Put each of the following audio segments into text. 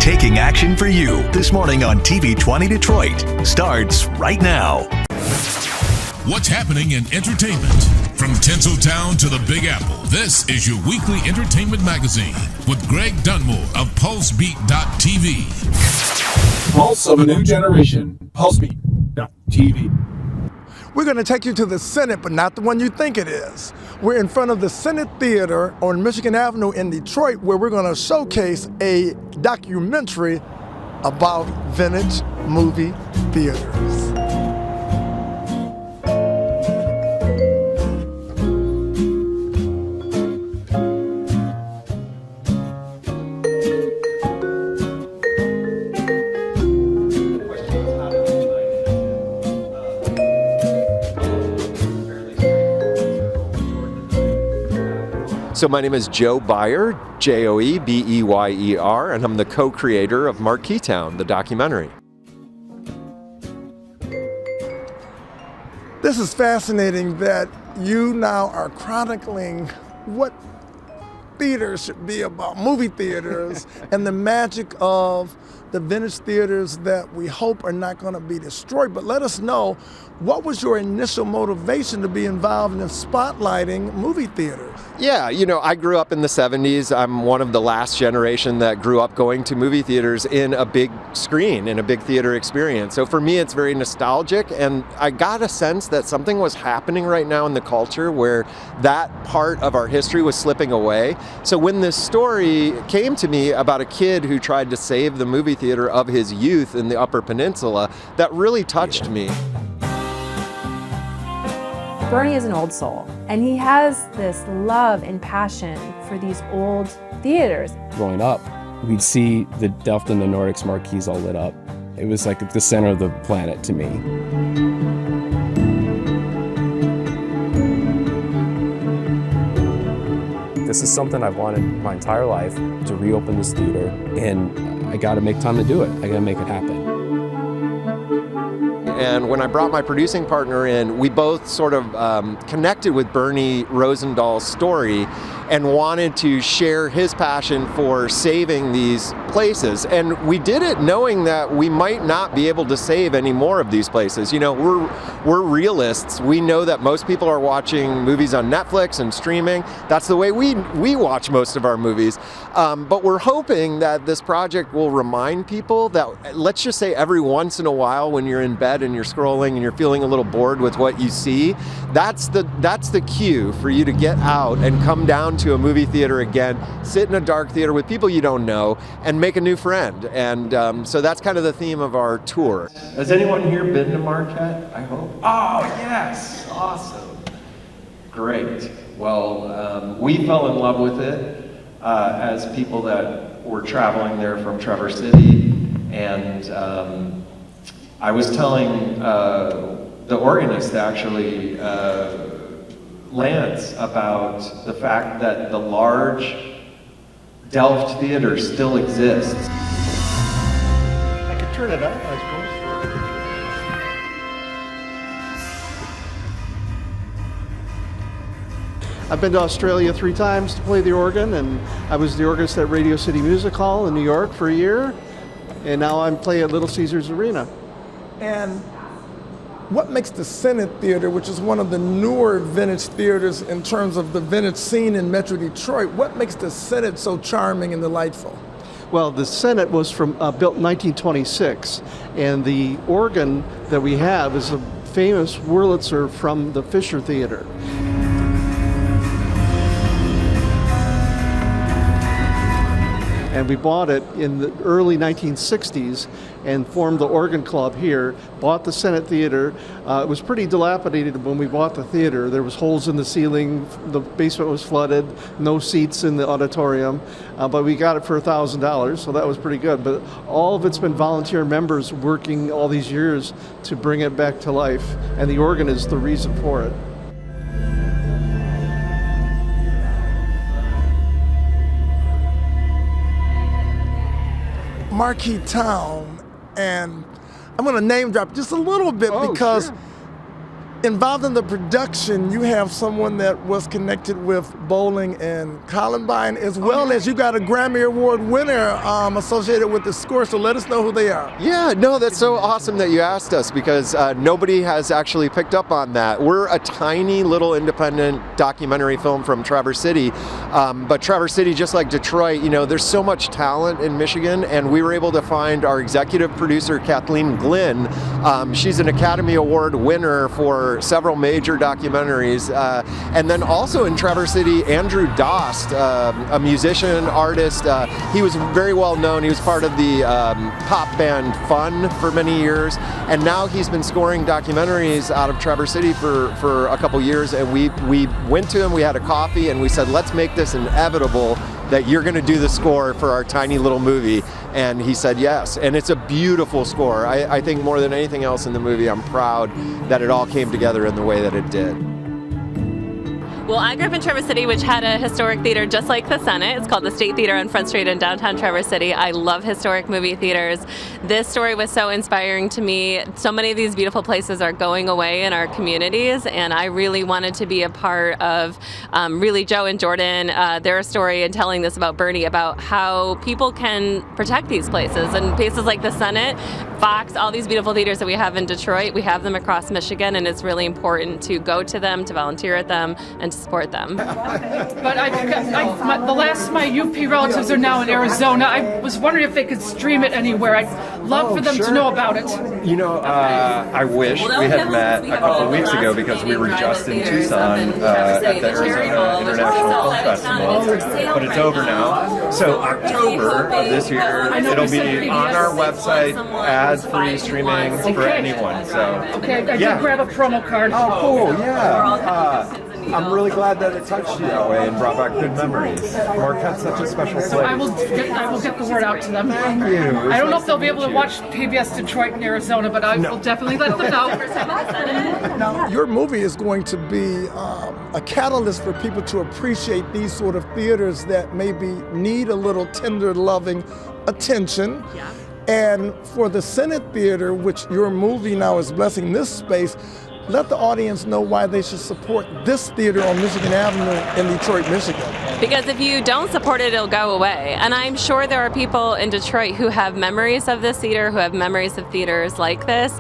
taking action for you this morning on TV 20 Detroit starts right now. What's happening in entertainment? From Tinseltown to the Big Apple, this is your weekly entertainment magazine with Greg Dunmore of PulseBeat.tv. Pulse of a new generation, PulseBeat.tv. We're going to take you to the Senate, but not the one you think it is. We're in front of the Senate Theater on Michigan Avenue in Detroit, where we're going to showcase a documentary about vintage movie theaters. So my name is Joe Beyer, Joebeyer, and I'm the co-creator of Marquee Town, the documentary. This is fascinating that you now are chronicling what theaters should be about, movie theaters, and the magic of the vintage theaters that we hope are not going to be destroyed. But let us know, what was your initial motivation to be involved in spotlighting movie theaters? Yeah, I grew up in the 70s. I'm one of the last generation that grew up going to movie theaters in a big screen, in a big theater experience. So for me, it's very nostalgic, and I got a sense that something was happening right now in the culture where that part of our history was slipping away. So when this story came to me about a kid who tried to save the movie theater of his youth in the Upper Peninsula, that really touched me. Bernie is an old soul, and he has this love and passion for these old theaters. Growing up, we'd see the Delft and the Nordics marquees all lit up. It was like the center of the planet to me. This is something I've wanted my entire life, to reopen this theater, and I gotta make time to do it. I gotta make it happen. And when I brought my producing partner in, we both sort of connected with Bernie Rosendal's story and wanted to share his passion for saving these places. And we did it knowing that we might not be able to save any more of these places. We're realists. We know that most people are watching movies on Netflix and streaming. That's the way we watch most of our movies. But we're hoping that this project will remind people that, let's just say every once in a while when you're in bed and you're scrolling and you're feeling a little bored with what you see, that's the cue for you to get out and come down to a movie theater again, sit in a dark theater with people you don't know, and make a new friend. And so that's kind of the theme of our tour. Has anyone here been to Marquette, I hope? Oh, yes, awesome. Great. Well, we fell in love with it as people that were traveling there from Traverse City, and I was telling the organist, actually, Lance, about the fact that the large Delft Theater still exists. I could turn it up, I suppose. I've been to Australia 3 times to play the organ, and I was the organist at Radio City Music Hall in New York for a year, and now I'm playing at Little Caesars Arena. And what makes the Senate Theater, which is one of the newer vintage theaters in terms of the vintage scene in Metro Detroit, what makes the Senate so charming and delightful? Well, the Senate was built in 1926, and the organ that we have is a famous Wurlitzer from the Fisher Theater. And we bought it in the early 1960s and formed the organ club here, bought the Senate Theater. It was pretty dilapidated when we bought the theater. There was holes in the ceiling, the basement was flooded, no seats in the auditorium, but we got it for $1,000, so that was pretty good. But all of it's been volunteer members working all these years to bring it back to life, and the organ is the reason for it. Marquee Town, and I'm going to name drop just a little bit because involved in the production, you have someone that was connected with bowling and Columbine, as well as you got a Grammy Award winner associated with the score. So let us know who they are. Yeah, no, that's so awesome that you asked us, because nobody has actually picked up on that. We're a tiny little independent documentary film from Traverse City, but Traverse City, just like Detroit, you know, there's so much talent in Michigan, and we were able to find our executive producer, Kathleen Glynn. She's an Academy Award winner for several major documentaries. And then also in Traverse City, Andrew Dost, a musician, artist. He was very well known. He was part of the pop band Fun for many years. And now he's been scoring documentaries out of Traverse City for a couple years. And we went to him, we had a coffee, and we said, let's make this inevitable that you're going to do the score for our tiny little movie. And he said yes. And it's a beautiful score. I think more than anything else in the movie, I'm proud that it all came together in the way that it did. Well, I grew up in Traverse City, which had a historic theater just like the Senate. It's called the State Theater on Front Street in downtown Traverse City. I love historic movie theaters. This story was so inspiring to me. So many of these beautiful places are going away in our communities, and I really wanted to be a part of really Joe and Jordan, their story, and telling this about Bernie, about how people can protect these places. And places like the Senate, Fox, all these beautiful theaters that we have in Detroit, we have them across Michigan, and it's really important to go to them, to volunteer at them, and to support them. But the last, my UP relatives are now in Arizona. I was wondering if they could stream it anywhere. I'd love for them to know about it. You know, I wish we had met a couple of weeks ago, because we were just in Tucson at the Arizona International Film Festival, but it's over now. So October of this year, it'll be on our website, ad-free streaming for anyone. So Okay, I did grab a promo card. Oh, cool! Yeah. I'm really glad that it touched you that way and brought back good memories. Marquette's such a special place. I will get the word out to them. Thank you. I don't know if they'll be able to watch PBS Detroit in Arizona, but I will definitely let them know. Now, your movie is going to be a catalyst for people to appreciate these sort of theaters that maybe need a little tender, loving attention. Yeah. And for the Senate Theater, which your movie now is blessing this space, let the audience know why they should support this theater on Michigan Avenue in Detroit, Michigan. Because if you don't support it, it'll go away. And I'm sure there are people in Detroit who have memories of this theater, who have memories of theaters like this.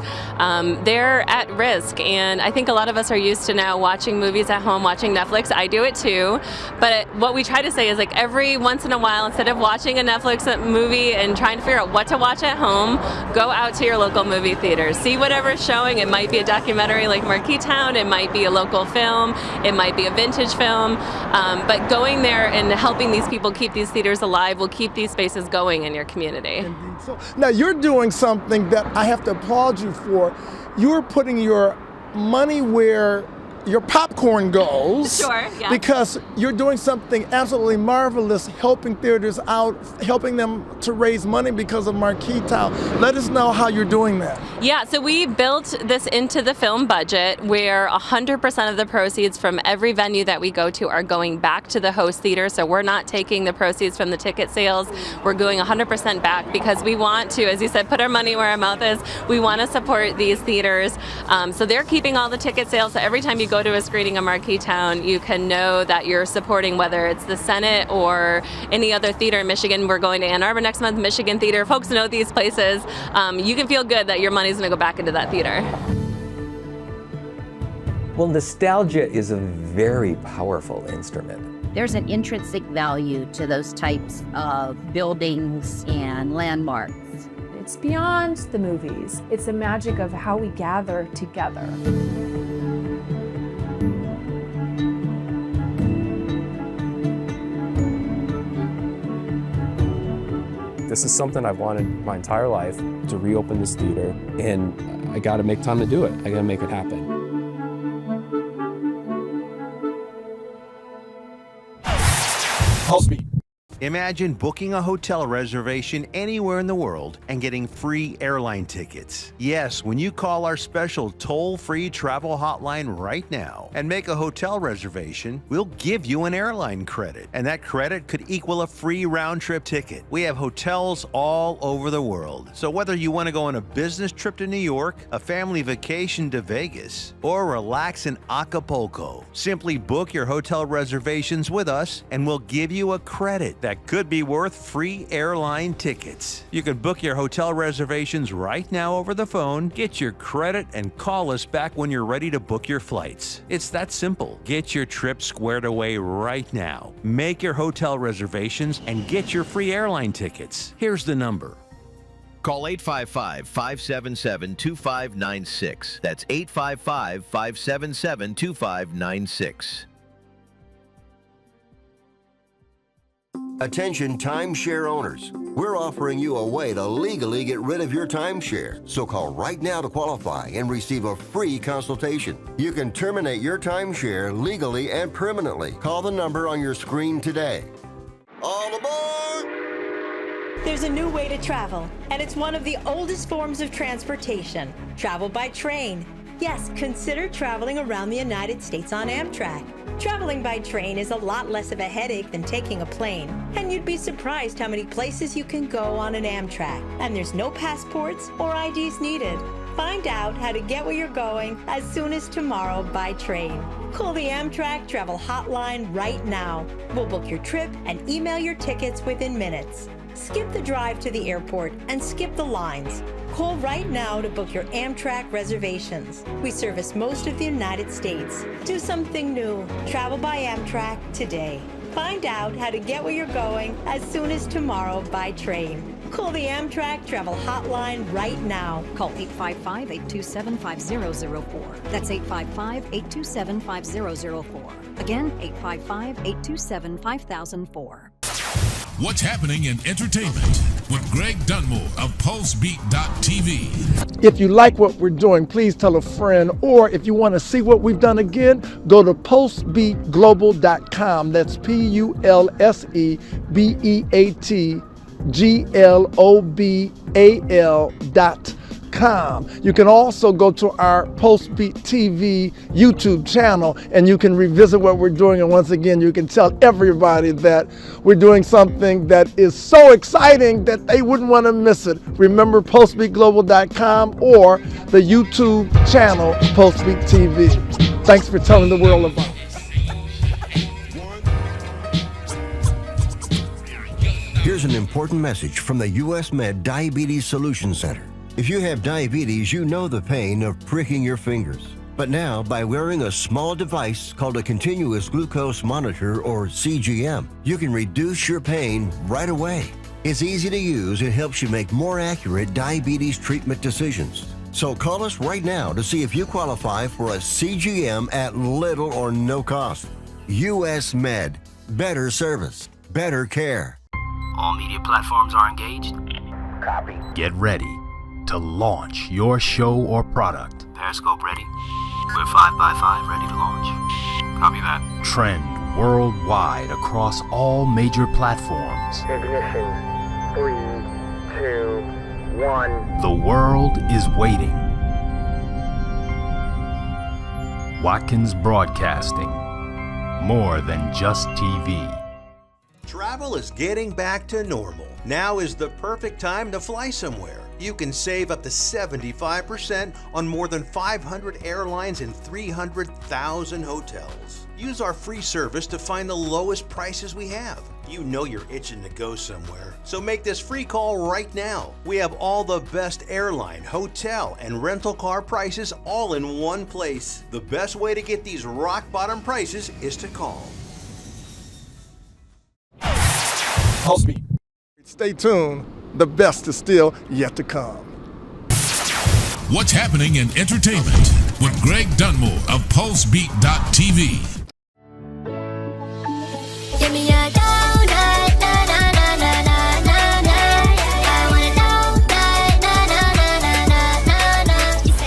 They're at risk, and I think a lot of us are used to now watching movies at home, watching Netflix. I do it too. But what we try to say is, like, every once in a while, instead of watching a Netflix movie and trying to figure out what to watch at home, go out to your local movie theaters. See whatever's showing. It might be a documentary like Marquee Town, it might be a local film, it might be a vintage film, but going there and helping these people keep these theaters alive will keep these spaces going in your community. Indeed. So, now you're doing something that I have to applaud you for. You're putting your money where your popcorn goes. Sure, yeah. Because you're doing something absolutely marvelous, helping theaters out, helping them to raise money because of Marquee Town. Let us know how you're doing that. Yeah, so we built this into the film budget, where 100% of the proceeds from every venue that we go to are going back to the host theater. So we're not taking the proceeds from the ticket sales. We're going 100% back, because we want to, as you said, put our money where our mouth is. We want to support these theaters. So they're keeping all the ticket sales. So every time you go to a screening of Marquee Town, you can know that you're supporting, whether it's the Senate or any other theater in Michigan. We're going to Ann Arbor next month, Michigan Theater. Folks know these places. You can feel good that your money's going to go back into that theater. Well, nostalgia is a very powerful instrument. There's an intrinsic value to those types of buildings and landmarks. It's beyond the movies. It's the magic of how we gather together. This is something I've wanted my entire life, to reopen this theater, and I got to make time to do it. I got to make it happen. PulseBeat. Imagine booking a hotel reservation anywhere in the world and getting free airline tickets. Yes, when you call our special toll-free travel hotline right now and make a hotel reservation, we'll give you an airline credit, and that credit could equal a free round-trip ticket. We have hotels all over the world, so whether you want to go on a business trip to New York, a family vacation to Vegas, or relax in Acapulco, simply book your hotel reservations with us and we'll give you a credit that could be worth free airline tickets. You can book your hotel reservations right now over the phone, get your credit, and call us back when you're ready to book your flights. It's that simple. Get your trip squared away right now. Make your hotel reservations and get your free airline tickets. Here's the number. Call 855-577-2596. That's 855-577-2596. Attention timeshare owners. We're offering you a way to legally get rid of your timeshare. So call right now to qualify and receive a free consultation. You can terminate your timeshare legally and permanently. Call the number on your screen today. All aboard! There's a new way to travel, and it's one of the oldest forms of transportation. Travel by train. Yes, consider traveling around the United States on Amtrak. Traveling by train is a lot less of a headache than taking a plane, and you'd be surprised how many places you can go on an Amtrak. And there's no passports or IDs needed. Find out how to get where you're going as soon as tomorrow by train. Call the Amtrak Travel Hotline right now. We'll book your trip and email your tickets within minutes. Skip the drive to the airport and skip the lines. Call right now to book your Amtrak reservations. We service most of the United States. Do something new. Travel by Amtrak today. Find out how to get where you're going as soon as tomorrow by train. Call the Amtrak Travel Hotline right now. Call 855-827-5004. That's 855-827-5004. Again, 855-827-5004. What's happening in entertainment with Greg Dunmore of PulseBeat.tv. If you like what we're doing, please tell a friend, or if you want to see what we've done again, go to PulseBeatGlobal.com. That's PulseBeatGlobal.com. You can also go to our PulseBeat TV YouTube channel and you can revisit what we're doing. And once again, you can tell everybody that we're doing something that is so exciting that they wouldn't want to miss it. Remember PulseBeatGlobal.com or the YouTube channel PulseBeat TV. Thanks for telling the world about it. Here's an important message from the US Med Diabetes Solution Center. If you have diabetes, you know the pain of pricking your fingers. But now, by wearing a small device called a continuous glucose monitor, or CGM, you can reduce your pain right away. It's easy to use and helps you make more accurate diabetes treatment decisions. So call us right now to see if you qualify for a CGM at little or no cost. US Med. Better service. Better care. All media platforms are engaged. Copy. Get ready to launch your show or product. Periscope ready. We're 5x5 ready to launch. Copy that. Trend worldwide across all major platforms. Ignition. 3, 2, 1. The world is waiting. Watkins Broadcasting. More than just TV. Travel is getting back to normal. Now is the perfect time to fly somewhere. You can save up to 75% on more than 500 airlines and 300,000 hotels. Use our free service to find the lowest prices we have. You know you're itching to go somewhere, so make this free call right now. We have all the best airline, hotel, and rental car prices all in one place. The best way to get these rock bottom prices is to call. PulseBeat. Stay tuned. The best is still yet to come. What's happening in entertainment with Greg Dunmore of PulseBeat.tv. Give me a donut, na na na na na na na. I want a donut, na na na na na na na.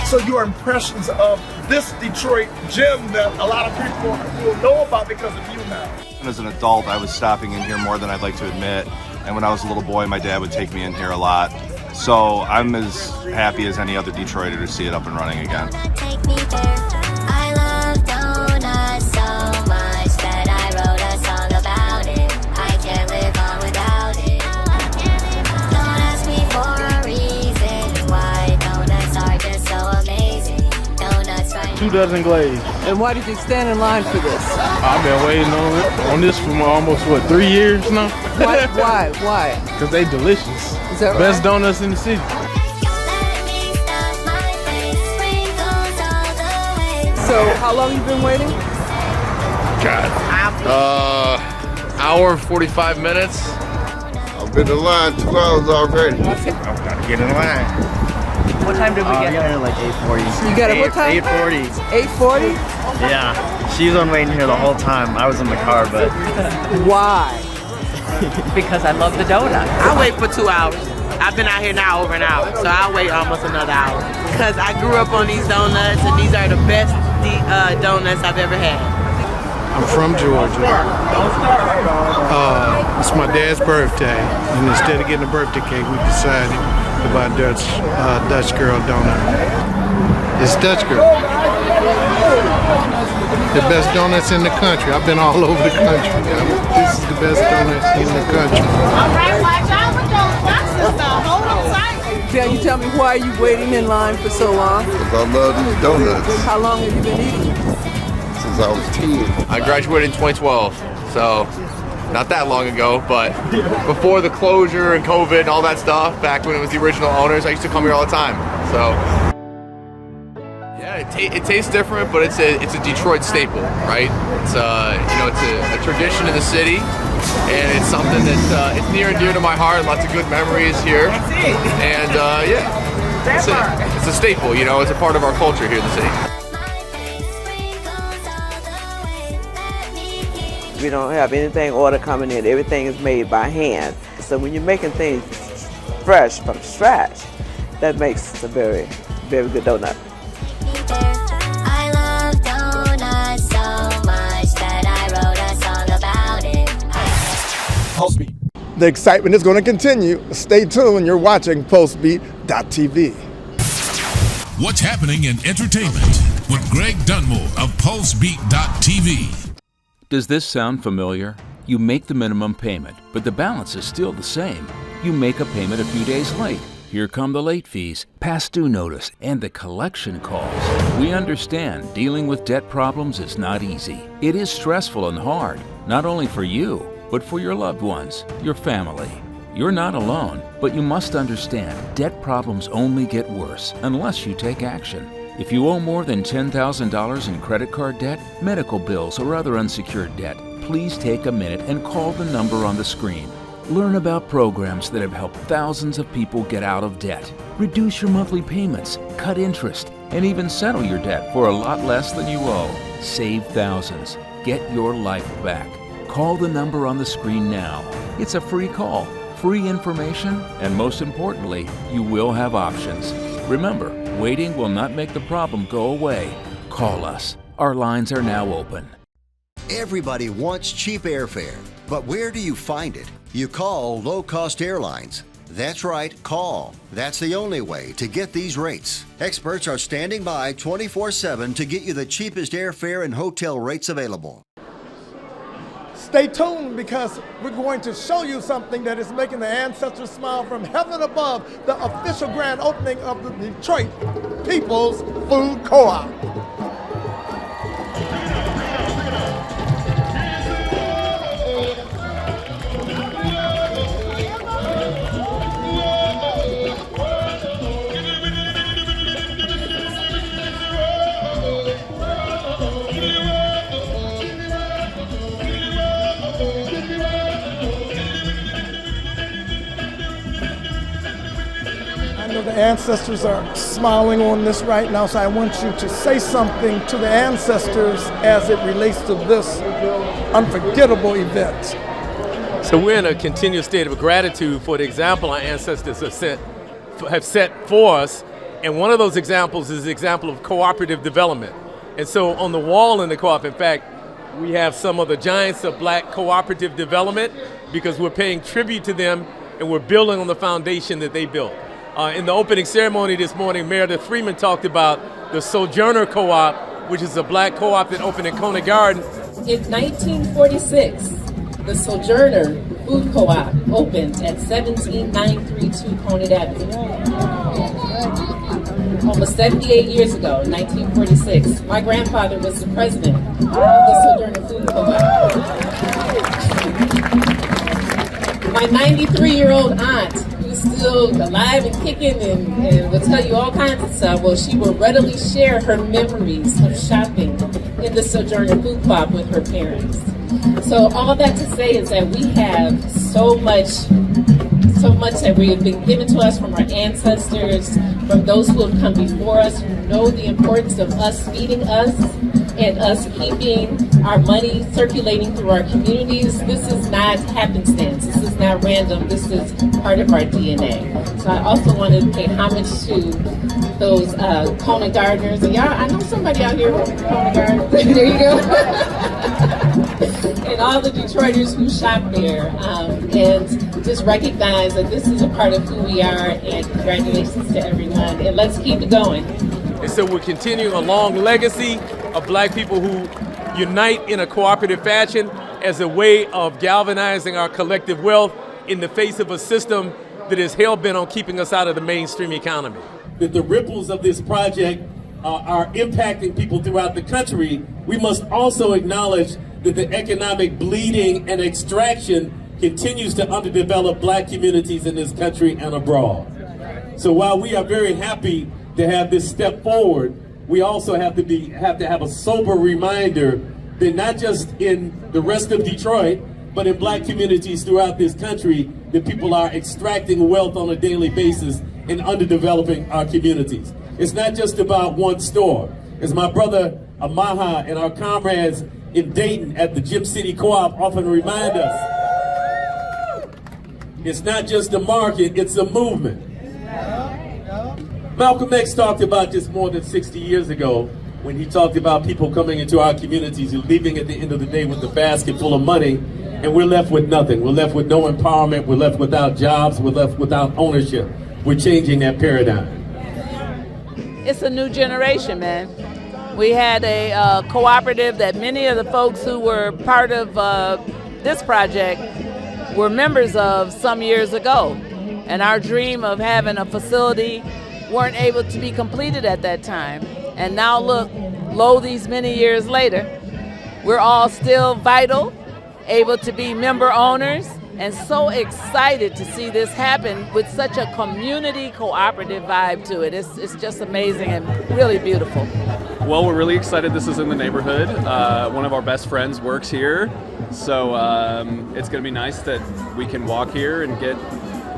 So you your impressions of this Detroit gym that a lot of people will know about because of you now? As an adult, I was stopping in here more than I'd like to admit. And when I was a little boy, my dad would take me in here a lot. So I'm as happy as any other Detroiter to see it up and running again. Take me there. I love donuts so much that I wrote a song about it. I can't live on without it. Don't ask me for a reason why donuts are just so amazing. Donuts right 2 dozen glazed. And why did you stand in line for this? I've been waiting on this for almost, 3 years now? Why? Because they delicious. Is that right? Best donuts in the city. So, how long you been waiting? God. Hour and 45 minutes. I've been in line 2 hours already. I've got to get in line. What time did we get? We got here like 8:40. You got it what time? 8:40. 8:40? Yeah. She was on waiting here the whole time. I was in the car, but... Why? Because I love the donut. I wait for 2 hours. I've been out here now over an hour, so I'll wait almost another hour. Because I grew up on these donuts, and these are the best donuts I've ever had. I'm from Georgia. It's my dad's birthday, and instead of getting a birthday cake, we decided to buy Dutch Girl donut. It's Dutch Girl. The best donuts in the country. I've been all over the country. This is the best donut in the country. All right, watch out with those boxes now. Hold them tight. Can you tell me why you waiting in line for so long? Because I love these donuts How long have you been eating? since I was 10. I graduated in 2012, so not that long ago, but before the closure and COVID and all that stuff, back when it was the original owners, I used to come here all the time. So yeah, it tastes different, but it's a Detroit staple, right? It's it's a tradition in the city, and it's something that it's near and dear to my heart. Lots of good memories here, and it's a staple. It's a part of our culture here in the city. We don't have anything order coming in. Everything is made by hand. So when you're making things fresh from scratch, that makes a very, very good donut. I love donuts so much that I wrote a song about it. PulseBeat. The excitement is going to continue. Stay tuned. You're watching PulseBeat.tv. What's happening in entertainment with Greg Dunmore of PulseBeat.tv. Does this sound familiar? You make the minimum payment, but the balance is still the same. You make a payment a few days late. Here come the late fees, past due notice, and the collection calls. We understand dealing with debt problems is not easy. It is stressful and hard, not only for you, but for your loved ones, your family. You're not alone, but you must understand debt problems only get worse unless you take action. If you owe more than $10,000 in credit card debt, medical bills, or other unsecured debt, please take a minute and call the number on the screen. Learn about programs that have helped thousands of people get out of debt. Reduce your monthly payments, cut interest, and even settle your debt for a lot less than you owe. Save thousands. Get your life back. Call the number on the screen now. It's a free call, free information, and most importantly, you will have options. Remember, waiting will not make the problem go away. Call us. Our lines are now open. Everybody wants cheap airfare, but where do you find it? You call low-cost airlines. That's right, call. That's the only way to get these rates. Experts are standing by 24/7 to get you the cheapest airfare and hotel rates available. Stay tuned because we're going to show you something that is making the ancestors smile from heaven above, the official grand opening of the Detroit People's Food Co-op. The ancestors are smiling on this right now, so I want you to say something to the ancestors as it relates to this unforgettable event. So we're in a continuous state of gratitude for the example our ancestors have set for us And one of those examples is the example of cooperative development. And so on the wall in the co-op, in fact, we have some of the giants of black cooperative development because we're paying tribute to them and we're building on the foundation that they built. In the opening ceremony this morning, Mayor Freeman talked about the Sojourner Co-op, which is a black co-op that opened in Coney Garden. In 1946, the Sojourner Food Co-op opened at 17932 Coney Avenue. Almost 78 years ago, in 1946, my grandfather was the president of the Sojourner Food Co-op. My 93-year-old aunt, who's still alive and kicking and will tell you all kinds of stuff, well, she will readily share her memories of shopping in the Sojourner Food Co-op with her parents. So all that to say is that we have so much that we have been given to us from our ancestors, from those who have come before us, who know the importance of us feeding us and us keeping our money circulating through our communities. This is not happenstance. This is not random. This is part of our DNA. So I also want to pay homage to those Coney Gardeners. And y'all, I know somebody out here from Coney Garden. There you go. And all the Detroiters who shop there, and just recognize that this is a part of who we are, and congratulations to everyone, and let's keep it going. And so we're continuing a long legacy of black people who unite in a cooperative fashion as a way of galvanizing our collective wealth in the face of a system that is hell-bent on keeping us out of the mainstream economy. That the ripples of this project are impacting people throughout the country, we must also acknowledge that the economic bleeding and extraction continues to underdevelop black communities in this country and abroad. So while we are very happy to have this step forward, we also have to have a sober reminder that not just in the rest of Detroit, but in black communities throughout this country, that people are extracting wealth on a daily basis and underdeveloping our communities. It's not just about one store. As my brother Amaha and our comrades in Dayton at the Gym City Co-op often remind us, it's not just a market, it's a movement. Malcolm X talked about this more than 60 years ago when he talked about people coming into our communities and leaving at the end of the day with a basket full of money, and we're left with nothing. We're left with no empowerment, we're left without jobs, we're left without ownership. We're changing that paradigm. It's a new generation, man. We had a cooperative that many of the folks who were part of this project were members of some years ago. And our dream of having a facility weren't able to be completed at that time. And now look, lo, these many years later, we're all still vital, able to be member owners, and so excited to see this happen with such a community cooperative vibe to it. It's just amazing and really beautiful. Well, we're really excited this is in the neighborhood. One of our best friends works here, so it's going to be nice that we can walk here and get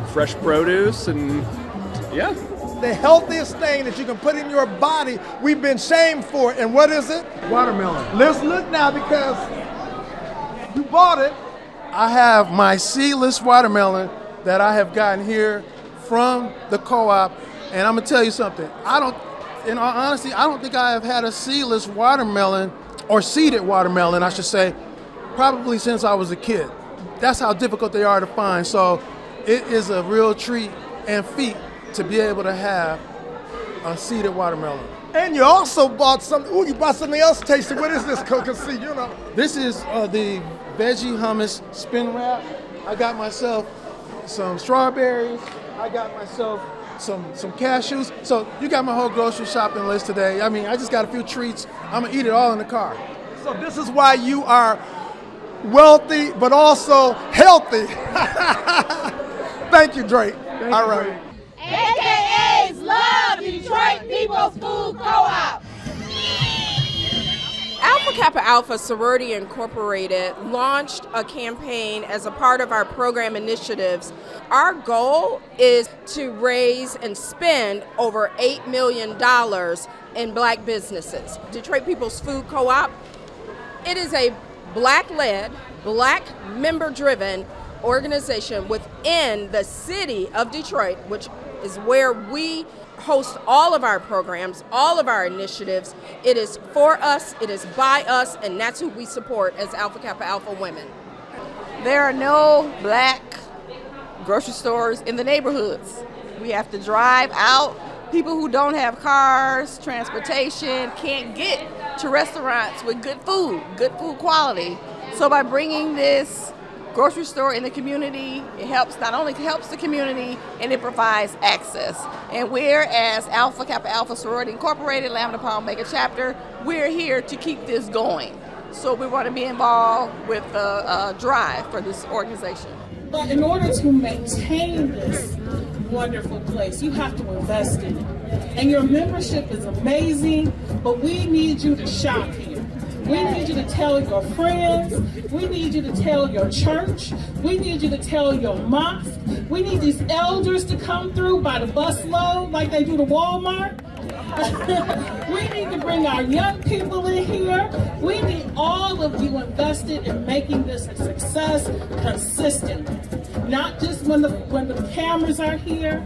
fresh produce, and yeah. The healthiest thing that you can put in your body, we've been shamed for it. And what is it? Watermelon. Let's look now, because you bought it. I have my seedless watermelon that I have gotten here from the co-op, and I'm gonna tell you something. In all honesty, I don't think I have had a seedless watermelon, or seeded watermelon, I should say, probably since I was a kid. That's how difficult they are to find. So it is a real treat and feat to be able to have a seeded watermelon. And you also bought something. Ooh, you bought something else tasty. What is this, Coca? See, you know. This is the veggie hummus spin wrap. I got myself some strawberries. I got myself some cashews. So you got my whole grocery shopping list today. I mean, I just got a few treats. I'm gonna eat it all in the car. So this is why you are wealthy, but also healthy. Thank you, Drake. All right. AKA's love Detroit People's Food Co-op. Alpha Kappa Alpha Sorority Incorporated launched a campaign as a part of our program initiatives. Our goal is to raise and spend over $8 million in black businesses. Detroit People's Food Co-op, it is a black-led, black member-driven organization within the city of Detroit, which is where we host all of our programs, all of our initiatives. It is for us, it is by us, and that's who we support as Alpha Kappa Alpha women. There are no black grocery stores in the neighborhoods. We have to drive out. People who don't have cars, transportation, can't get to restaurants with good food quality. So by bringing this grocery store in the community, it helps, not only helps the community, and it provides access. And we're, as Alpha Kappa Alpha Sorority Incorporated, Lambda Pi Omega Chapter, we're here to keep this going. So we want to be involved with the drive for this organization. But in order to maintain this wonderful place, you have to invest in it. And your membership is amazing, but we need you to shop here. We need you to tell your friends. We need you to tell your church. We need you to tell your mosque. We need these elders to come through by the busload like they do to Walmart. We need to bring our young people in here. We need all of you invested in making this a success consistently. Not just when the cameras are here,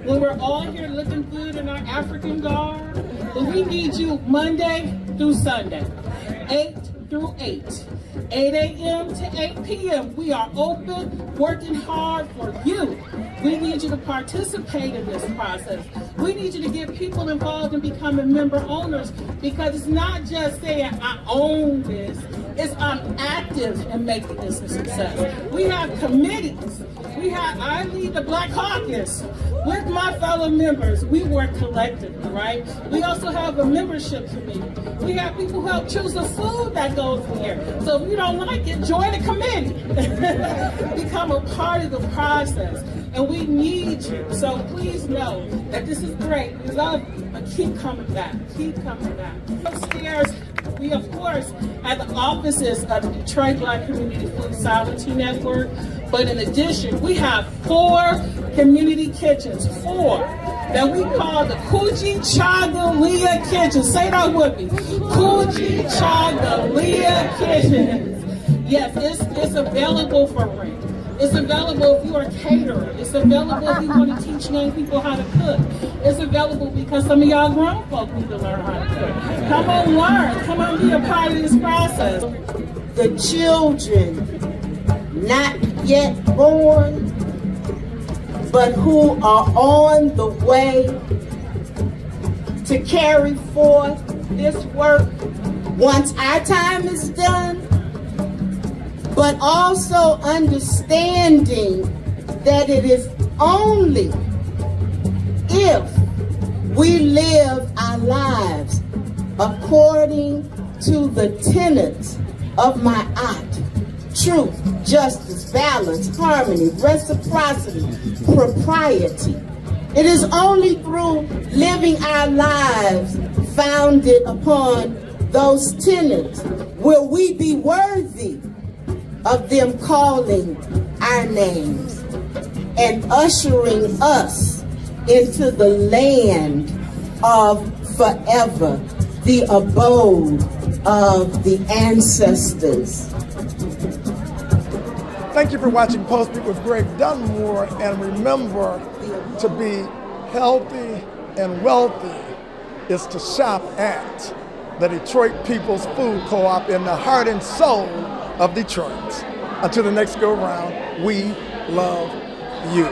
when we're all here looking good in our African garb, but we need you Monday through Sunday, 8 through 8. 8 a.m. to 8 p.m. We are open, working hard for you. We need you to participate in this process. We need you to get people involved in becoming member owners, because it's not just saying, I own this. It's I'm active in making this a success. We have committees. I lead the Black Caucus with my fellow members. We work collectively, right? We also have a membership committee. We have people who help choose the food that goes in here. So if you don't like it, join the committee. Become a part of the process. And we need you. So please know that this is great. We love you, but keep coming back. Keep coming back. Upstairs, we of course have the offices of the Detroit Black Community Food Sovereignty Network. But in addition, we have 4 community kitchens, 4, that we call the Coochie Chagalia Kitchens. Say that with me. Coochie Chagalia Kitchens. Yes, it's available for rent. It's available if you are a caterer. It's available if you want to teach young people how to cook. It's available because some of y'all grown folk need to learn how to cook. Come on, learn. Come on, be a part of this process. The children not yet born, but who are on the way to carry forth this work once our time is done, but also understanding that it is only if we live our lives according to the tenets of my art: truth, justice, balance, harmony, reciprocity, propriety. It is only through living our lives founded upon those tenets will we be worthy of them calling our names and ushering us into the land of forever, the abode of the ancestors. Thank you for watching PULSEBEAT with Greg Dunmore, and remember, to be healthy and wealthy is to shop at the Detroit People's Food Co-op in the heart and soul of Detroit. Until the next go round, we love you.